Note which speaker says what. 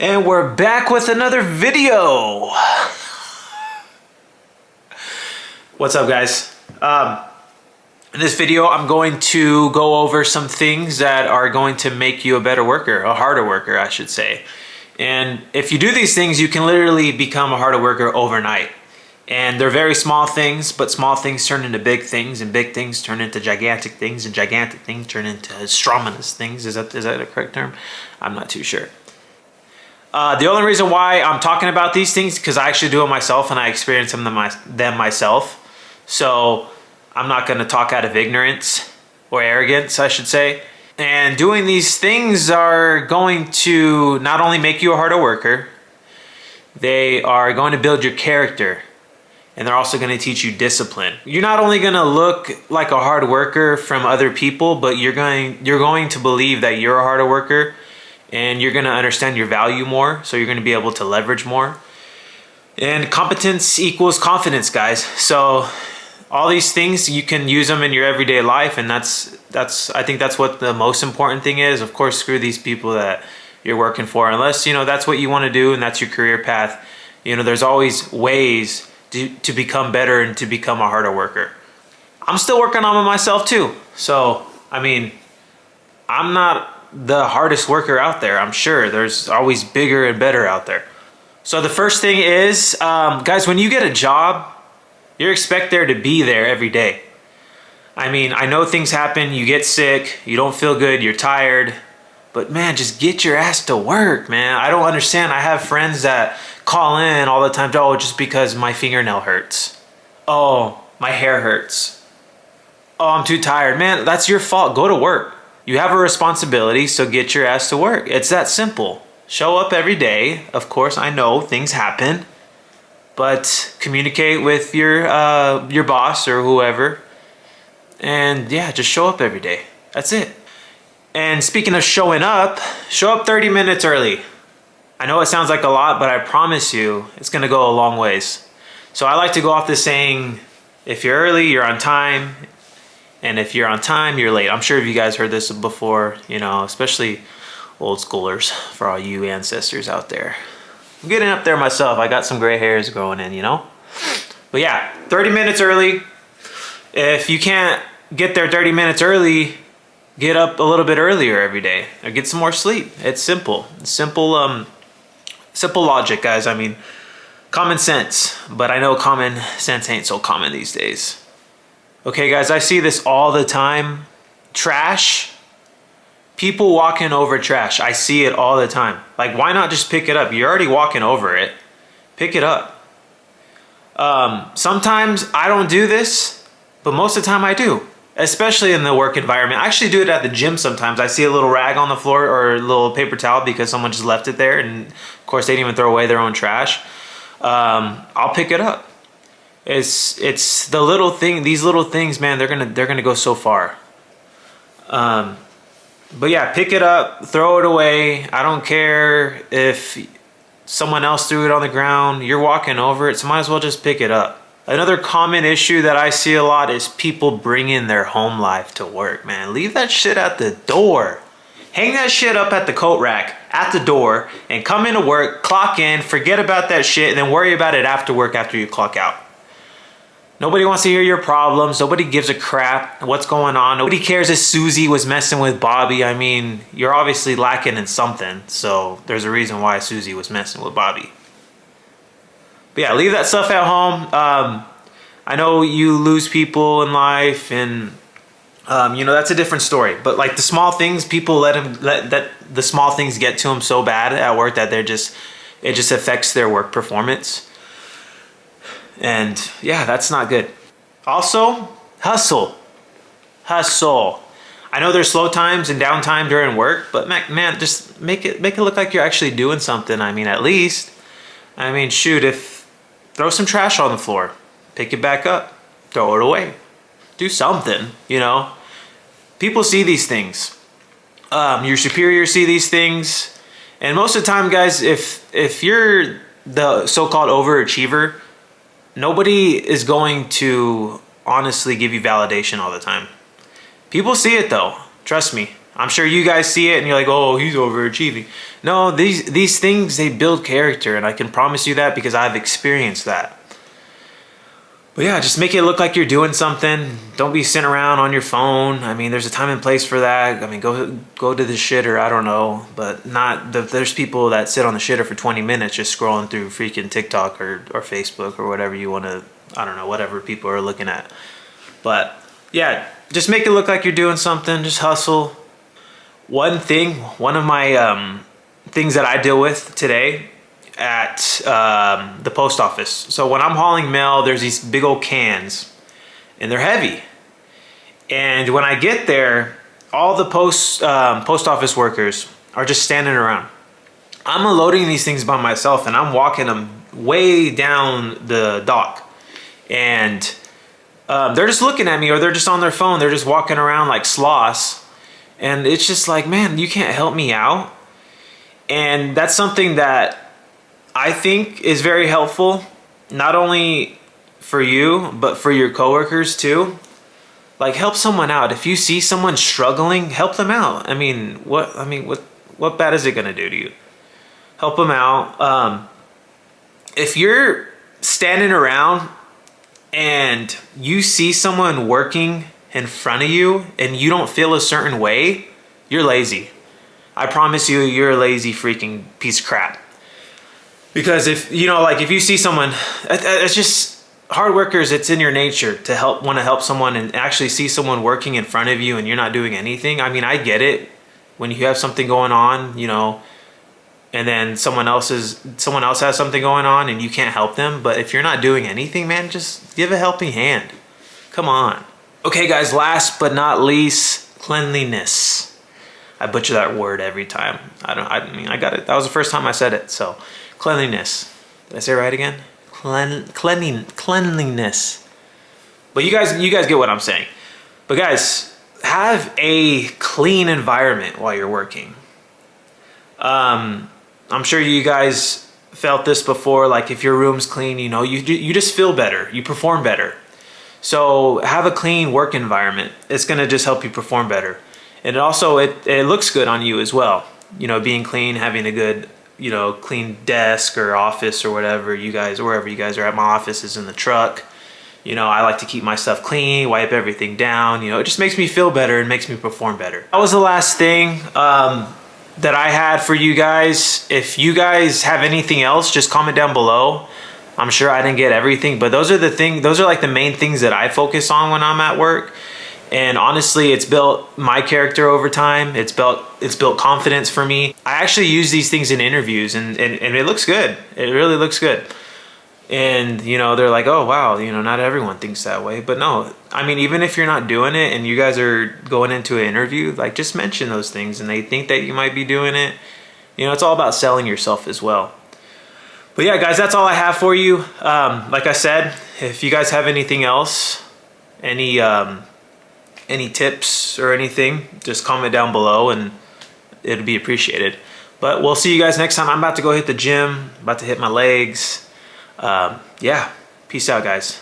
Speaker 1: And we're back with another video. What's up, guys? In this video, I'm going to go over some things that are going to make you a better worker, a harder worker, I should say. And if you do these things, you can literally become a harder worker overnight. And they're very small things, but small things turn into big things, and big things turn into gigantic things, and gigantic things turn into astronomous things. Is that a correct term? I'm not too sure. The only reason why I'm talking about these things because I actually do it myself and I experience them myself. So I'm not going to talk out of ignorance or arrogance, I should say. And doing these things are going to not only make you a harder worker, they are going to build your character. And they're also going to teach you discipline. You're not only going to look like a hard worker from other people, but you're going to believe that you're a harder worker. And you're going to understand your value more, so you're going to be able to leverage more. And competence equals confidence, guys. So all these things, you can use them in your everyday life, and I think that's what the most important thing is. Of course, screw these people that you're working for, unless that's what you want to do and that's your career path. There's always ways to become better and to become a harder worker. I'm still working on it myself too. So I'm not the hardest worker out there. I'm sure there's always bigger and better out there. So the first thing is, guys, when you get a job, you expect there to be there every day. I know things happen, you get sick, you don't feel good, you're tired, but man, just get your ass to work, man. I don't understand. I have friends that call in all the time, oh, just because my fingernail hurts. Oh, my hair hurts. Oh, I'm too tired. Man, that's your fault. Go to work. You have a responsibility, so get your ass to work. It's that simple. Show up every day. Of course, I know things happen, but communicate with your boss or whoever, and yeah, just show up every day. That's it. And speaking of showing up, show up 30 minutes early. I know it sounds like a lot, but I promise you, it's gonna go a long ways. So I like to go off this saying, if you're early, you're on time. And if you're on time, you're late. I'm sure you guys heard this before, especially old schoolers, for all you ancestors out there. I'm getting up there myself. I got some gray hairs growing in, But yeah, 30 minutes early. If you can't get there 30 minutes early, get up a little bit earlier every day or get some more sleep. It's simple. Simple logic, guys. Common sense. But I know common sense ain't so common these days. Okay, guys, I see this all the time. Trash. People walking over trash. I see it all the time. Like, why not just pick it up? You're already walking over it. Pick it up. Sometimes I don't do this, but most of the time I do. Especially in the work environment. I actually do it at the gym sometimes. I see a little rag on the floor or a little paper towel because someone just left it there. And, of course, they didn't even throw away their own trash. I'll pick it up. It's the little thing. These little things, man, they're gonna go so far. But yeah, pick it up, throw it away. I don't care if someone else threw it on the ground. You're walking over it, so might as well just pick it up. Another common issue that I see a lot is people bringing their home life to work. Man, leave that shit at the door. Hang that shit up at the coat rack at the door and come into work, clock in, forget about that shit, and then worry about it after work after you clock out. Nobody wants to hear your problems. Nobody gives a crap what's going on. Nobody cares if Susie was messing with Bobby. You're obviously lacking in something. So there's a reason why Susie was messing with Bobby. But yeah, leave that stuff at home. I know you lose people in life and that's a different story. But like the small things, people let the small things get to them so bad at work that it just affects their work performance. And yeah, that's not good. Also, hustle. I know there's slow times and downtime during work, but man, just make it look like you're actually doing something. At least. Shoot, throw some trash on the floor, pick it back up, throw it away. Do something, People see these things. Your superiors see these things. And most of the time, guys, if you're the so-called overachiever, nobody is going to honestly give you validation all the time. People see it though. Trust me. I'm sure you guys see it and you're like, oh, he's overachieving. No, these things, they build character, and I can promise you that because I've experienced that. But yeah, just make it look like you're doing something. Don't be sitting around on your phone. I mean, there's a time and place for that. I mean, go to the shitter, I don't know. But there's people that sit on the shitter for 20 minutes just scrolling through freaking TikTok or Facebook or whatever you want to, I don't know, whatever people are looking at. But yeah, just make it look like you're doing something. Just hustle. One of my things that I deal with today at the post office. So when I'm hauling mail, there's these big old cans and they're heavy. And when I get there, all the post office workers are just standing around. I'm unloading these things by myself and I'm walking them way down the dock. And they're just looking at me, or they're just on their phone. They're just walking around like sloths. And it's just like, man, you can't help me out. And that's something that I think is very helpful, not only for you, but for your coworkers too. Like, help someone out. If you see someone struggling, help them out. I mean, what bad is it gonna do to you? Help them out. If you're standing around and you see someone working in front of you and you don't feel a certain way, you're lazy. I promise you, you're a lazy freaking piece of crap. Because if you see someone, it's just hard workers, it's in your nature to want to help someone, and actually see someone working in front of you and you're not doing anything. I mean, I get it when you have something going on, and then someone else has something going on and you can't help them. But if you're not doing anything, man, just give a helping hand. Come on. Okay, guys, last but not least, cleanliness. I butcher that word every time. I got it. That was the first time I said it. So, cleanliness. Did I say it right again? Cleanliness. But you guys get what I'm saying. But guys, have a clean environment while you're working. I'm sure you guys felt this before. Like, if your room's clean, you just feel better. You perform better. So have a clean work environment. It's gonna just help you perform better. And it looks good on you as well. Being clean, having a good, clean desk or office or wherever you guys are at. My office is in the truck. I like to keep my stuff clean, wipe everything down. It just makes me feel better and makes me perform better. That was the last thing that I had for you guys. If you guys have anything else, just comment down below. I'm sure I didn't get everything, but those are like the main things that I focus on when I'm at work. And honestly, it's built my character over time. It's built confidence for me. I actually use these things in interviews, and it looks good. It really looks good. And they're like, oh wow, not everyone thinks that way. But no, I mean, even if you're not doing it and you guys are going into an interview, like, just mention those things and they think that you might be doing it. It's all about selling yourself as well. But yeah, guys, that's all I have for you. Like I said, if you guys have anything else, any tips or anything, just comment down below and it'd be appreciated. But we'll see you guys next time. I'm about to go hit the gym, about to hit my legs. Yeah, peace out, guys.